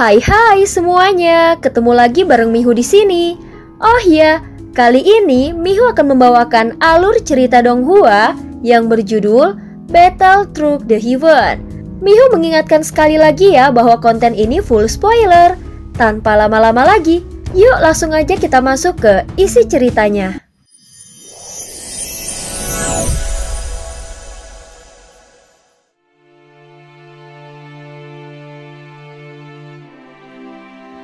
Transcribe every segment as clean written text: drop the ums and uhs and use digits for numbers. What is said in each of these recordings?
Hai semuanya, ketemu lagi bareng Mihu di sini. Oh ya, kali ini Mihu akan membawakan alur cerita Donghua yang berjudul Battle Through the Heaven. Mihu mengingatkan sekali lagi ya bahwa konten ini full spoiler. Tanpa lama-lama lagi, yuk langsung aja kita masuk ke isi ceritanya.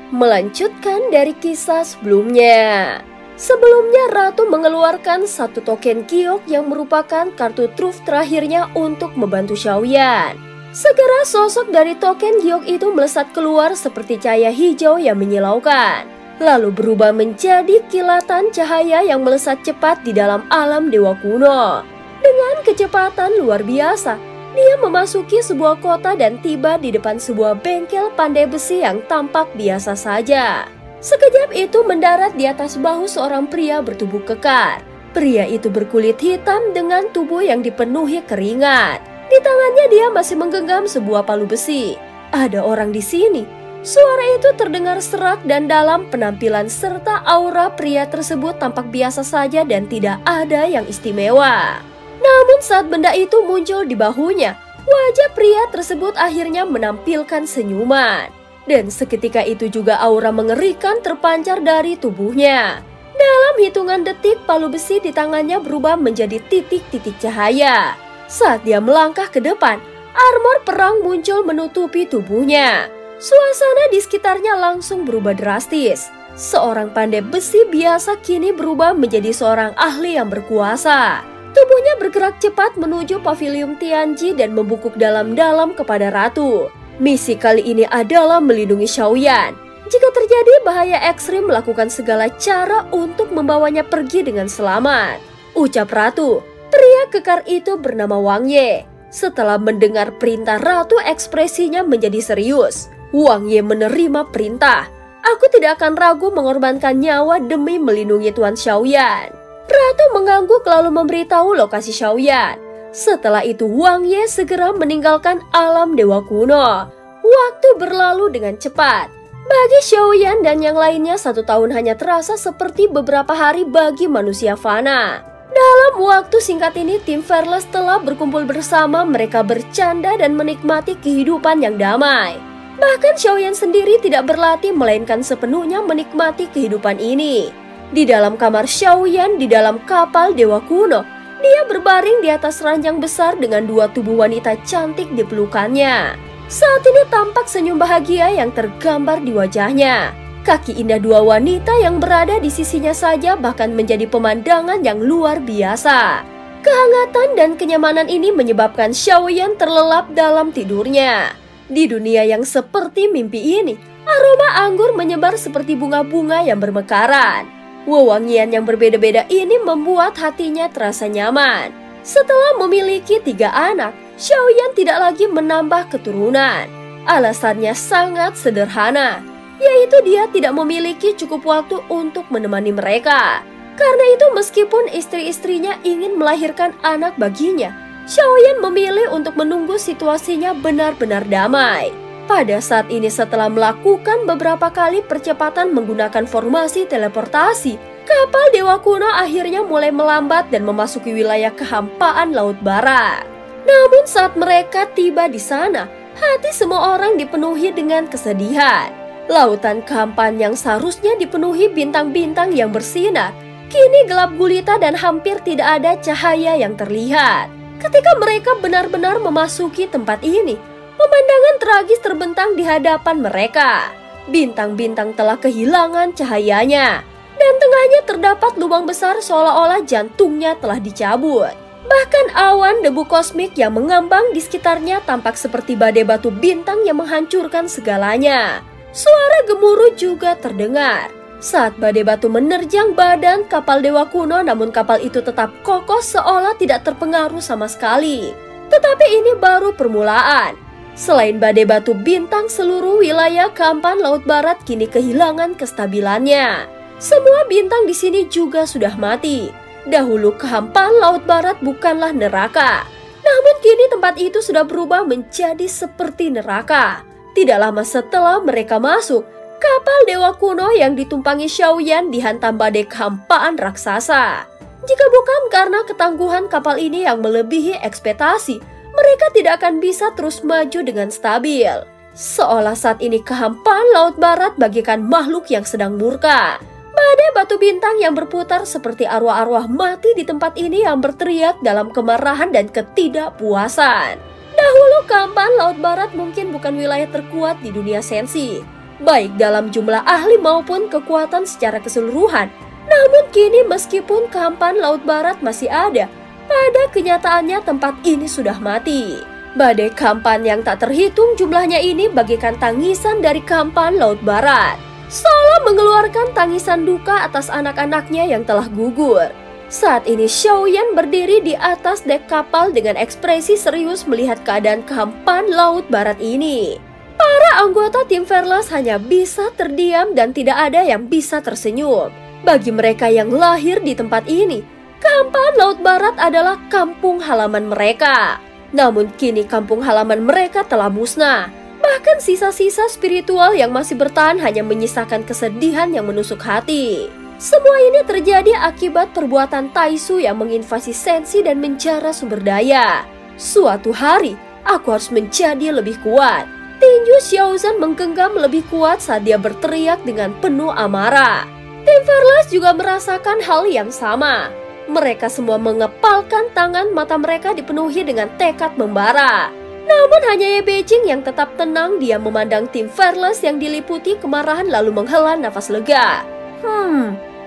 Melanjutkan dari kisah sebelumnya. Sebelumnya Ratu mengeluarkan satu token giok yang merupakan kartu truf terakhirnya untuk membantu Xiaoyan. Segera sosok dari token giok itu melesat keluar seperti cahaya hijau yang menyilaukan, lalu berubah menjadi kilatan cahaya yang melesat cepat di dalam alam dewa kuno. Dengan kecepatan luar biasa, dia memasuki sebuah kota dan tiba di depan sebuah bengkel pandai besi yang tampak biasa saja. Sekejap itu mendarat di atas bahu seorang pria bertubuh kekar. Pria itu berkulit hitam dengan tubuh yang dipenuhi keringat. Di tangannya dia masih menggenggam sebuah palu besi. Ada orang di sini. Suara itu terdengar serak dan dalam penampilan serta aura pria tersebut tampak biasa saja dan tidak ada yang istimewa. Namun saat benda itu muncul di bahunya, wajah pria tersebut akhirnya menampilkan senyuman. Dan seketika itu juga aura mengerikan terpancar dari tubuhnya. Dalam hitungan detik, palu besi di tangannya berubah menjadi titik-titik cahaya. Saat dia melangkah ke depan, armor perang muncul menutupi tubuhnya. Suasana di sekitarnya langsung berubah drastis. Seorang pandai besi biasa kini berubah menjadi seorang ahli yang berkuasa. Tubuhnya bergerak cepat menuju pavilion Tianji dan membungkuk dalam-dalam kepada Ratu. Misi kali ini adalah melindungi Xiaoyan. Jika terjadi bahaya ekstrim, melakukan segala cara untuk membawanya pergi dengan selamat, ucap Ratu. Pria kekar itu bernama Wang Ye. Setelah mendengar perintah Ratu, ekspresinya menjadi serius. Wang Ye menerima perintah. Aku tidak akan ragu mengorbankan nyawa demi melindungi Tuan Xiaoyan. Ratu mengangguk lalu memberitahu lokasi Xiaoyan. Setelah itu Wang Ye segera meninggalkan alam dewa kuno. Waktu berlalu dengan cepat. Bagi Xiaoyan dan yang lainnya 1 tahun hanya terasa seperti beberapa hari bagi manusia fana. Dalam waktu singkat ini tim Fearless telah berkumpul bersama, mereka bercanda dan menikmati kehidupan yang damai. Bahkan Xiaoyan sendiri tidak berlatih melainkan sepenuhnya menikmati kehidupan ini. Di dalam kamar Xiaoyan di dalam kapal dewa kuno, dia berbaring di atas ranjang besar dengan 2 tubuh wanita cantik di pelukannya. Saat ini tampak senyum bahagia yang tergambar di wajahnya. Kaki indah 2 wanita yang berada di sisinya saja bahkan menjadi pemandangan yang luar biasa. Kehangatan dan kenyamanan ini menyebabkan Xiaoyan terlelap dalam tidurnya. Di dunia yang seperti mimpi ini, aroma anggur menyebar seperti bunga-bunga yang bermekaran. Wewangian yang berbeda-beda ini membuat hatinya terasa nyaman. Setelah memiliki 3 anak, Xiaoyan tidak lagi menambah keturunan. Alasannya sangat sederhana, yaitu dia tidak memiliki cukup waktu untuk menemani mereka. Karena itu meskipun istri-istrinya ingin melahirkan anak baginya, Xiaoyan memilih untuk menunggu situasinya benar-benar damai. Pada saat ini setelah melakukan beberapa kali percepatan menggunakan formasi teleportasi, kapal dewa kuno akhirnya mulai melambat dan memasuki wilayah kehampaan Laut Barat. Namun saat mereka tiba di sana, hati semua orang dipenuhi dengan kesedihan. Lautan kehampaan yang seharusnya dipenuhi bintang-bintang yang bersinar, kini gelap gulita dan hampir tidak ada cahaya yang terlihat. Ketika mereka benar-benar memasuki tempat ini, pemandangan tragis terbentang di hadapan mereka. Bintang-bintang telah kehilangan cahayanya, dan tengahnya terdapat lubang besar seolah-olah jantungnya telah dicabut. Bahkan awan debu kosmik yang mengambang di sekitarnya tampak seperti badai batu bintang yang menghancurkan segalanya. Suara gemuruh juga terdengar saat badai batu menerjang badan kapal dewa kuno, namun kapal itu tetap kokoh seolah tidak terpengaruh sama sekali. Tetapi ini baru permulaan. Selain badai batu bintang, seluruh wilayah kehampaan Laut Barat kini kehilangan kestabilannya. Semua bintang di sini juga sudah mati. Dahulu kehampaan Laut Barat bukanlah neraka, namun kini tempat itu sudah berubah menjadi seperti neraka. Tidak lama setelah mereka masuk, kapal dewa kuno yang ditumpangi Xiaoyan dihantam badai kehampaan raksasa. Jika bukan karena ketangguhan kapal ini yang melebihi ekspektasi, mereka tidak akan bisa terus maju dengan stabil. Seolah saat ini kehampaan Laut Barat bagaikan makhluk yang sedang murka. Badai batu bintang yang berputar seperti arwah-arwah mati di tempat ini yang berteriak dalam kemarahan dan ketidakpuasan. Dahulu kehampaan Laut Barat mungkin bukan wilayah terkuat di dunia sensi, baik dalam jumlah ahli maupun kekuatan secara keseluruhan. Namun kini meskipun kehampaan Laut Barat masih ada, pada kenyataannya tempat ini sudah mati. Badai kehampaan yang tak terhitung jumlahnya ini bagaikan tangisan dari kehampaan Laut Barat, seolah mengeluarkan tangisan duka atas anak-anaknya yang telah gugur. Saat ini Xiaoyan berdiri di atas dek kapal dengan ekspresi serius melihat keadaan kehampaan Laut Barat ini. Para anggota tim Fearless hanya bisa terdiam dan tidak ada yang bisa tersenyum. Bagi mereka yang lahir di tempat ini, kehampaan Laut Barat adalah kampung halaman mereka. Namun kini kampung halaman mereka telah musnah. Bahkan sisa-sisa spiritual yang masih bertahan hanya menyisakan kesedihan yang menusuk hati. Semua ini terjadi akibat perbuatan Taisu yang menginvasi sensi dan menjara sumber daya. Suatu hari, aku harus menjadi lebih kuat. Tinju Xiaozan menggenggam lebih kuat saat dia berteriak dengan penuh amarah. Tim Fearless juga merasakan hal yang sama. Mereka semua mengepalkan tangan, mata mereka dipenuhi dengan tekad membara. Namun hanya Ye Beijing yang tetap tenang. Dia memandang tim Fearless yang diliputi kemarahan lalu menghela nafas lega.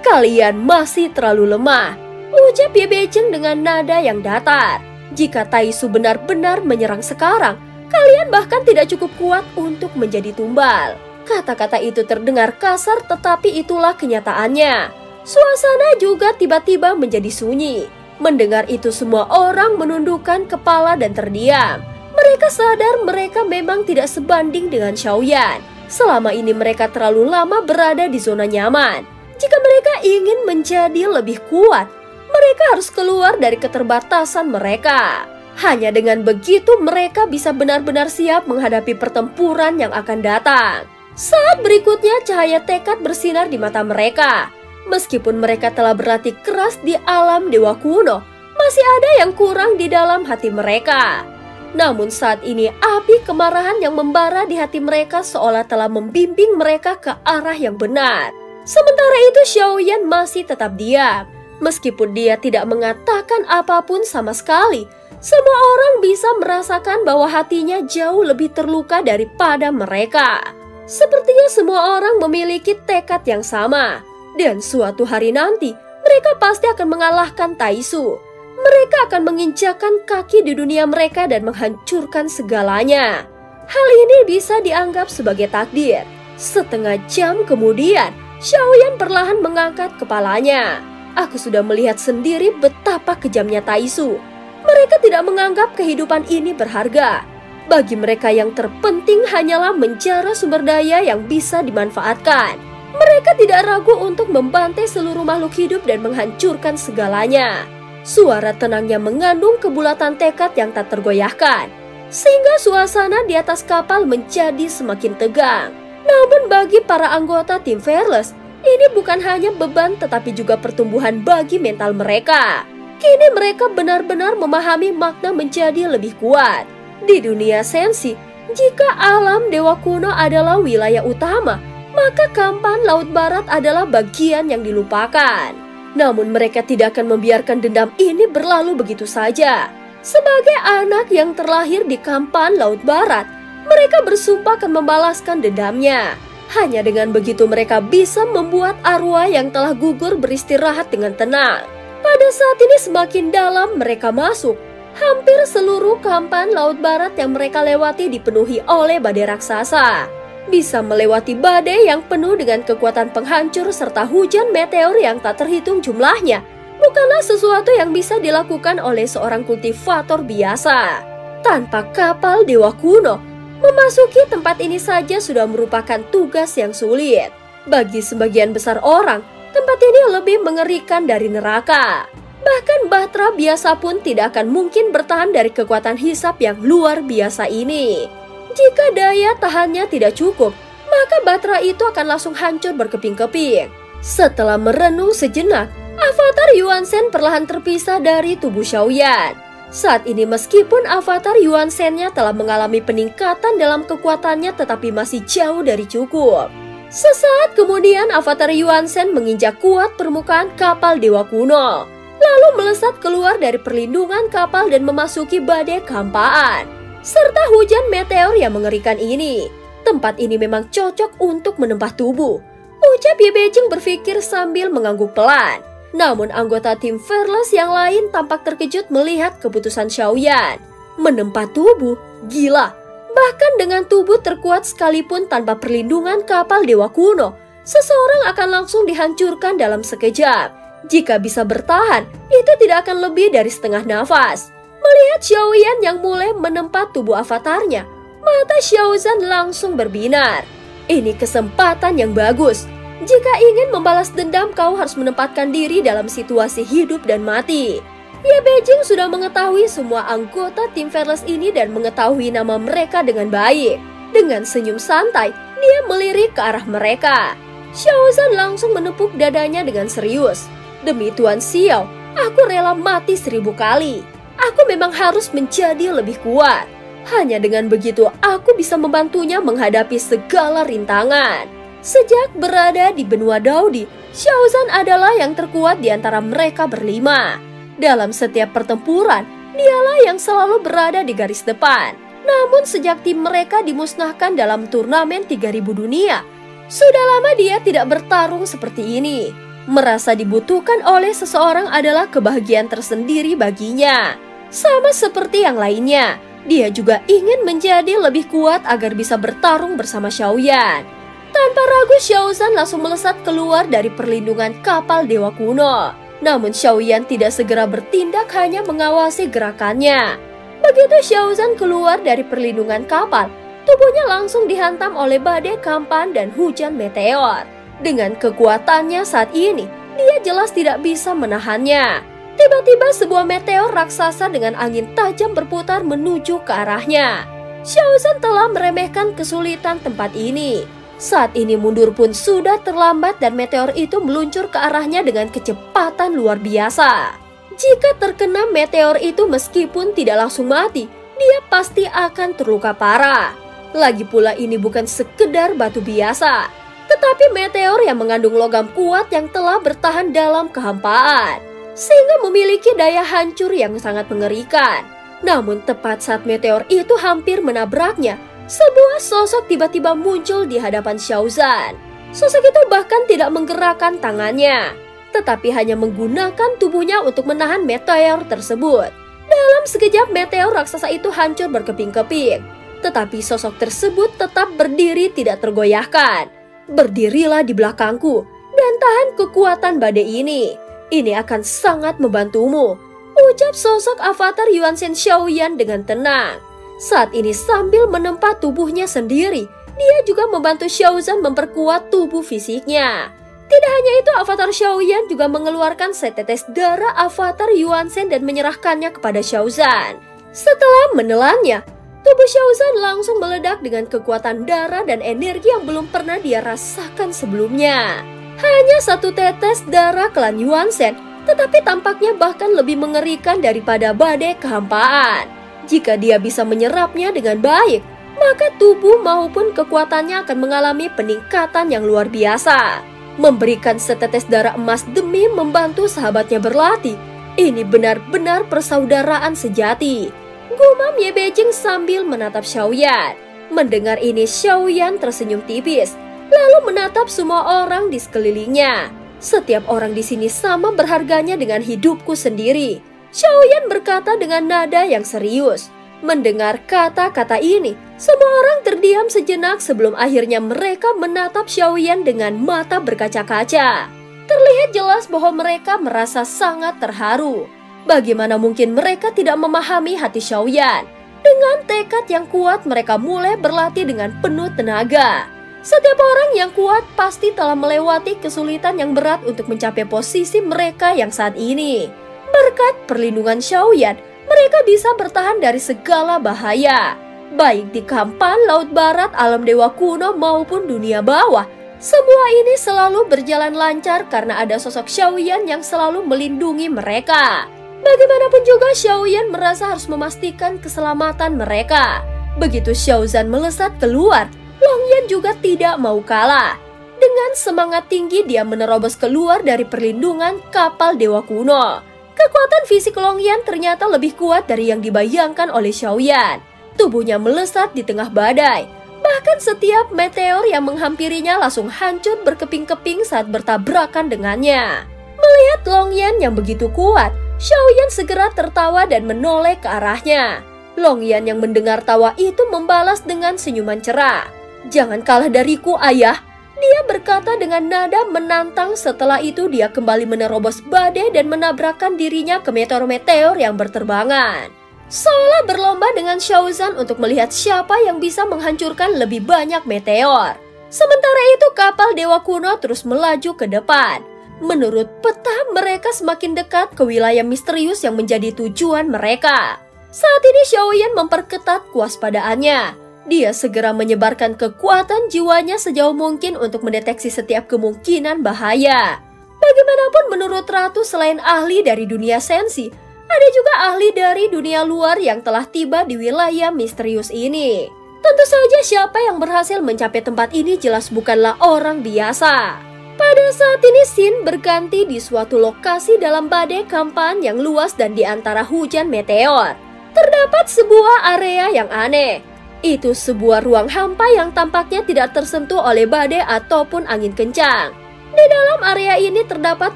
Kalian masih terlalu lemah, ucap Ye Beijing dengan nada yang datar. Jika Taisu benar-benar menyerang sekarang, kalian bahkan tidak cukup kuat untuk menjadi tumbal. Kata-kata itu terdengar kasar, tetapi itulah kenyataannya. Suasana juga tiba-tiba menjadi sunyi. Mendengar itu semua orang menundukkan kepala dan terdiam. Mereka sadar mereka memang tidak sebanding dengan Xiaoyan. Selama ini mereka terlalu lama berada di zona nyaman. Jika mereka ingin menjadi lebih kuat, mereka harus keluar dari keterbatasan mereka. Hanya dengan begitu mereka bisa benar-benar siap menghadapi pertempuran yang akan datang. Saat berikutnya cahaya tekad bersinar di mata mereka. Meskipun mereka telah berlatih keras di alam dewa kuno, masih ada yang kurang di dalam hati mereka. Namun saat ini api kemarahan yang membara di hati mereka seolah telah membimbing mereka ke arah yang benar. Sementara itu Xiaoyan masih tetap diam. Meskipun dia tidak mengatakan apapun sama sekali, semua orang bisa merasakan bahwa hatinya jauh lebih terluka daripada mereka. Sepertinya semua orang memiliki tekad yang sama. Dan suatu hari nanti, mereka pasti akan mengalahkan Taisu. Mereka akan menginjakkan kaki di dunia mereka dan menghancurkan segalanya. Hal ini bisa dianggap sebagai takdir. Setengah jam kemudian, Xiaoyan perlahan mengangkat kepalanya. Aku sudah melihat sendiri betapa kejamnya Taisu. Mereka tidak menganggap kehidupan ini berharga. Bagi mereka yang terpenting hanyalah mencari sumber daya yang bisa dimanfaatkan. Mereka tidak ragu untuk membantai seluruh makhluk hidup dan menghancurkan segalanya. Suara tenangnya mengandung kebulatan tekad yang tak tergoyahkan, sehingga suasana di atas kapal menjadi semakin tegang. Namun bagi para anggota tim Fearless, ini bukan hanya beban tetapi juga pertumbuhan bagi mental mereka. Kini mereka benar-benar memahami makna menjadi lebih kuat. Di dunia sensi, jika alam dewa kuno adalah wilayah utama, maka kehampaan Laut Barat adalah bagian yang dilupakan. Namun mereka tidak akan membiarkan dendam ini berlalu begitu saja. Sebagai anak yang terlahir di kehampaan Laut Barat, mereka bersumpah akan membalaskan dendamnya. Hanya dengan begitu mereka bisa membuat arwah yang telah gugur beristirahat dengan tenang. Pada saat ini semakin dalam mereka masuk, hampir seluruh kehampaan Laut Barat yang mereka lewati dipenuhi oleh badai raksasa. Bisa melewati badai yang penuh dengan kekuatan penghancur serta hujan meteor yang tak terhitung jumlahnya bukanlah sesuatu yang bisa dilakukan oleh seorang kultivator biasa. Tanpa kapal dewa kuno, memasuki tempat ini saja sudah merupakan tugas yang sulit. Bagi sebagian besar orang, tempat ini lebih mengerikan dari neraka. Bahkan Batra biasa pun tidak akan mungkin bertahan dari kekuatan hisap yang luar biasa ini. Jika daya tahannya tidak cukup, maka Batra itu akan langsung hancur berkeping-keping. Setelah merenung sejenak, avatar Yuan Shen perlahan terpisah dari tubuh Xiaoyan. Saat ini meskipun avatar Yuan Shen-nya telah mengalami peningkatan dalam kekuatannya tetapi masih jauh dari cukup. Sesaat kemudian avatar Yuan Shen menginjak kuat permukaan kapal Dewa Kuno, lalu melesat keluar dari perlindungan kapal dan memasuki badai kehampaan, serta hujan meteor yang mengerikan ini. Tempat ini memang cocok untuk menempah tubuh, ucap Ye Beijing berpikir sambil mengangguk pelan. Namun anggota tim Fearless yang lain tampak terkejut melihat keputusan Xiaoyan. Menempah tubuh? Gila! Bahkan dengan tubuh terkuat sekalipun tanpa perlindungan kapal Dewa Kuno, seseorang akan langsung dihancurkan dalam sekejap. Jika bisa bertahan, itu tidak akan lebih dari setengah nafas. Melihat Xiaoyan yang mulai menempa tubuh avatarnya, mata Xiaozan langsung berbinar. Ini kesempatan yang bagus. Jika ingin membalas dendam, kau harus menempatkan diri dalam situasi hidup dan mati. Ye Beijing sudah mengetahui semua anggota tim Fearless ini dan mengetahui nama mereka dengan baik. Dengan senyum santai, dia melirik ke arah mereka. Xiaozan langsung menepuk dadanya dengan serius. Demi Tuan Xiao, aku rela mati 1000 kali. Aku memang harus menjadi lebih kuat. Hanya dengan begitu aku bisa membantunya menghadapi segala rintangan. Sejak berada di benua Daodi, Xiaozan adalah yang terkuat di antara mereka berlima. Dalam setiap pertempuran, dialah yang selalu berada di garis depan. Namun sejak tim mereka dimusnahkan dalam turnamen 3000 dunia, sudah lama dia tidak bertarung seperti ini. Merasa dibutuhkan oleh seseorang adalah kebahagiaan tersendiri baginya. Sama seperti yang lainnya, dia juga ingin menjadi lebih kuat agar bisa bertarung bersama Xiaoyan. Tanpa ragu Xiaozan langsung melesat keluar dari perlindungan kapal Dewa Kuno. Namun Xiaoyan tidak segera bertindak, hanya mengawasi gerakannya. Begitu Xiaozan keluar dari perlindungan kapal, tubuhnya langsung dihantam oleh badai kampan dan hujan meteor. Dengan kekuatannya saat ini, dia jelas tidak bisa menahannya. Tiba-tiba sebuah meteor raksasa dengan angin tajam berputar menuju ke arahnya. Xiaozan telah meremehkan kesulitan tempat ini. Saat ini mundur pun sudah terlambat dan meteor itu meluncur ke arahnya dengan kecepatan luar biasa. Jika terkena meteor itu meskipun tidak langsung mati, dia pasti akan terluka parah. Lagi pula ini bukan sekedar batu biasa, tetapi meteor yang mengandung logam kuat yang telah bertahan dalam kehampaan, sehingga memiliki daya hancur yang sangat mengerikan. Namun tepat saat meteor itu hampir menabraknya, sebuah sosok tiba-tiba muncul di hadapan Xiaozan. Sosok itu bahkan tidak menggerakkan tangannya, tetapi hanya menggunakan tubuhnya untuk menahan meteor tersebut. Dalam sekejap meteor raksasa itu hancur berkeping-keping, tetapi sosok tersebut tetap berdiri tidak tergoyahkan. Berdirilah di belakangku dan tahan kekuatan badai ini. Ini akan sangat membantumu, ucap sosok avatar Yuan Shen Xiaoyan dengan tenang. Saat ini sambil menempa tubuhnya sendiri, dia juga membantu Xiaozan memperkuat tubuh fisiknya. Tidak hanya itu, avatar Xiaoyan juga mengeluarkan setetes darah avatar Yuan Shen dan menyerahkannya kepada Xiaozan. Setelah menelannya, tubuh Xiaozan langsung meledak dengan kekuatan darah dan energi yang belum pernah dia rasakan sebelumnya. Hanya satu tetes darah klan Yuan Shen, tetapi tampaknya bahkan lebih mengerikan daripada badai kehampaan. Jika dia bisa menyerapnya dengan baik, maka tubuh maupun kekuatannya akan mengalami peningkatan yang luar biasa. Memberikan setetes darah emas demi membantu sahabatnya berlatih, ini benar-benar persaudaraan sejati, gumam Ye Beijing sambil menatap Xiaoyan. Mendengar ini Xiaoyan tersenyum tipis, lalu menatap semua orang di sekelilingnya. Setiap orang di sini sama berharganya dengan hidupku sendiri, Xiaoyan berkata dengan nada yang serius. Mendengar kata-kata ini, semua orang terdiam sejenak sebelum akhirnya mereka menatap Xiaoyan dengan mata berkaca-kaca. Terlihat jelas bahwa mereka merasa sangat terharu. Bagaimana mungkin mereka tidak memahami hati Xiaoyan? Dengan tekad yang kuat mereka mulai berlatih dengan penuh tenaga. Setiap orang yang kuat pasti telah melewati kesulitan yang berat untuk mencapai posisi mereka yang saat ini. Berkat perlindungan Xiaoyan, mereka bisa bertahan dari segala bahaya. Baik di Kampan, Laut Barat, alam dewa kuno maupun dunia bawah, semua ini selalu berjalan lancar karena ada sosok Xiaoyan yang selalu melindungi mereka. Bagaimanapun juga Xiaoyan merasa harus memastikan keselamatan mereka. Begitu Xiaozan melesat keluar, Longyan juga tidak mau kalah. Dengan semangat tinggi dia menerobos keluar dari perlindungan kapal dewa kuno. Kekuatan fisik Longyan ternyata lebih kuat dari yang dibayangkan oleh Xiaoyan. Tubuhnya melesat di tengah badai. Bahkan setiap meteor yang menghampirinya langsung hancur berkeping-keping saat bertabrakan dengannya. Melihat Longyan yang begitu kuat, Xiaoyan segera tertawa dan menoleh ke arahnya. Longyan yang mendengar tawa itu membalas dengan senyuman cerah. "Jangan kalah dariku, ayah," dia berkata dengan nada menantang. Setelah itu dia kembali menerobos badai dan menabrakkan dirinya ke meteor-meteor yang berterbangan. Seolah berlomba dengan Xiaozan untuk melihat siapa yang bisa menghancurkan lebih banyak meteor. Sementara itu kapal dewa kuno terus melaju ke depan. Menurut peta, mereka semakin dekat ke wilayah misterius yang menjadi tujuan mereka. Saat ini Xiaoyan memperketat kewaspadaannya. Dia segera menyebarkan kekuatan jiwanya sejauh mungkin untuk mendeteksi setiap kemungkinan bahaya. Bagaimanapun menurut Ratu, selain ahli dari dunia sensi, ada juga ahli dari dunia luar yang telah tiba di wilayah misterius ini. Tentu saja siapa yang berhasil mencapai tempat ini jelas bukanlah orang biasa. Pada saat ini Xin berganti di suatu lokasi dalam badai Kampan yang luas dan di antara hujan meteor. Terdapat sebuah area yang aneh. Itu sebuah ruang hampa yang tampaknya tidak tersentuh oleh badai ataupun angin kencang. Di dalam area ini terdapat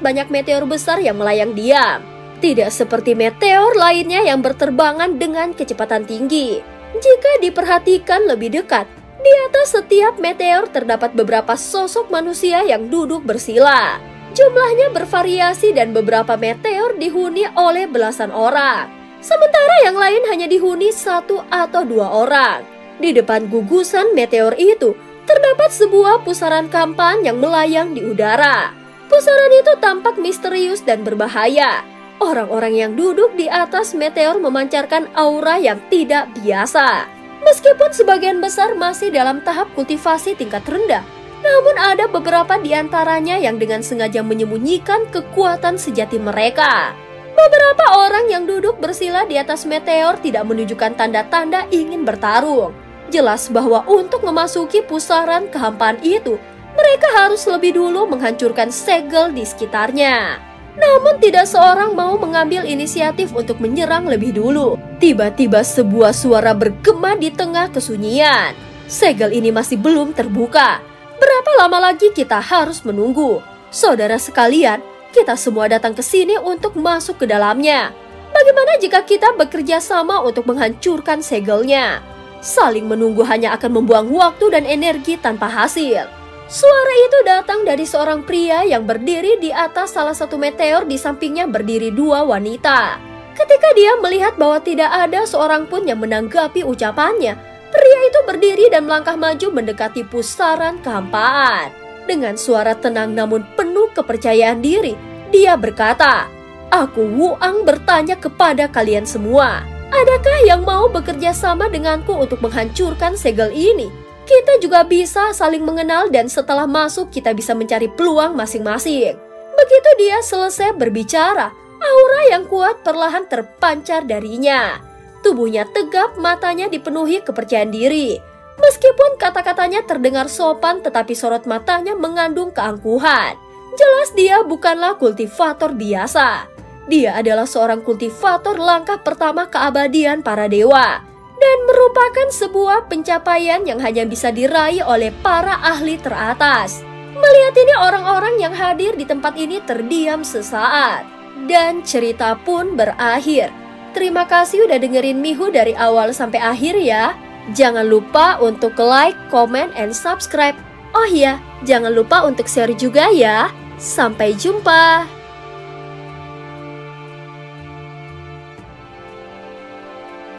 banyak meteor besar yang melayang diam. Tidak seperti meteor lainnya yang berterbangan dengan kecepatan tinggi. Jika diperhatikan lebih dekat, di atas setiap meteor terdapat beberapa sosok manusia yang duduk bersila. Jumlahnya bervariasi dan beberapa meteor dihuni oleh belasan orang. Sementara yang lain hanya dihuni 1 atau 2 orang. Di depan gugusan meteor itu, terdapat sebuah pusaran Kampan yang melayang di udara. Pusaran itu tampak misterius dan berbahaya. Orang-orang yang duduk di atas meteor memancarkan aura yang tidak biasa. Meskipun sebagian besar masih dalam tahap kultivasi tingkat rendah, namun ada beberapa di antaranya yang dengan sengaja menyembunyikan kekuatan sejati mereka. Beberapa orang yang duduk bersila di atas meteor tidak menunjukkan tanda-tanda ingin bertarung. Jelas bahwa untuk memasuki pusaran kehampaan itu, mereka harus lebih dulu menghancurkan segel di sekitarnya. Namun tidak seorang mau mengambil inisiatif untuk menyerang lebih dulu. Tiba-tiba sebuah suara bergema di tengah kesunyian. Segel ini masih belum terbuka. Berapa lama lagi kita harus menunggu? Saudara sekalian, kita semua datang ke sini untuk masuk ke dalamnya. Bagaimana jika kita bekerja sama untuk menghancurkan segelnya? Saling menunggu hanya akan membuang waktu dan energi tanpa hasil. Suara itu datang dari seorang pria yang berdiri di atas salah satu meteor. Di sampingnya berdiri 2 wanita. Ketika dia melihat bahwa tidak ada seorang pun yang menanggapi ucapannya, pria itu berdiri dan melangkah maju mendekati pusaran kehampaan. Dengan suara tenang namun penuh kepercayaan diri, dia berkata, "Aku Wuang bertanya kepada kalian semua, adakah yang mau bekerja sama denganku untuk menghancurkan segel ini? Kita juga bisa saling mengenal dan setelah masuk kita bisa mencari peluang masing-masing." Begitu dia selesai berbicara, aura yang kuat perlahan terpancar darinya. Tubuhnya tegap, matanya dipenuhi kepercayaan diri. Meskipun kata-katanya terdengar sopan, tetapi sorot matanya mengandung keangkuhan. Jelas dia bukanlah kultivator biasa. Dia adalah seorang kultivator langkah pertama keabadian para dewa. Dan merupakan sebuah pencapaian yang hanya bisa diraih oleh para ahli teratas. Melihat ini, orang-orang yang hadir di tempat ini terdiam sesaat. Dan cerita pun berakhir. Terima kasih udah dengerin Mihu dari awal sampai akhir ya. Jangan lupa untuk like, comment, and subscribe. Oh iya, jangan lupa untuk share juga ya. Sampai jumpa.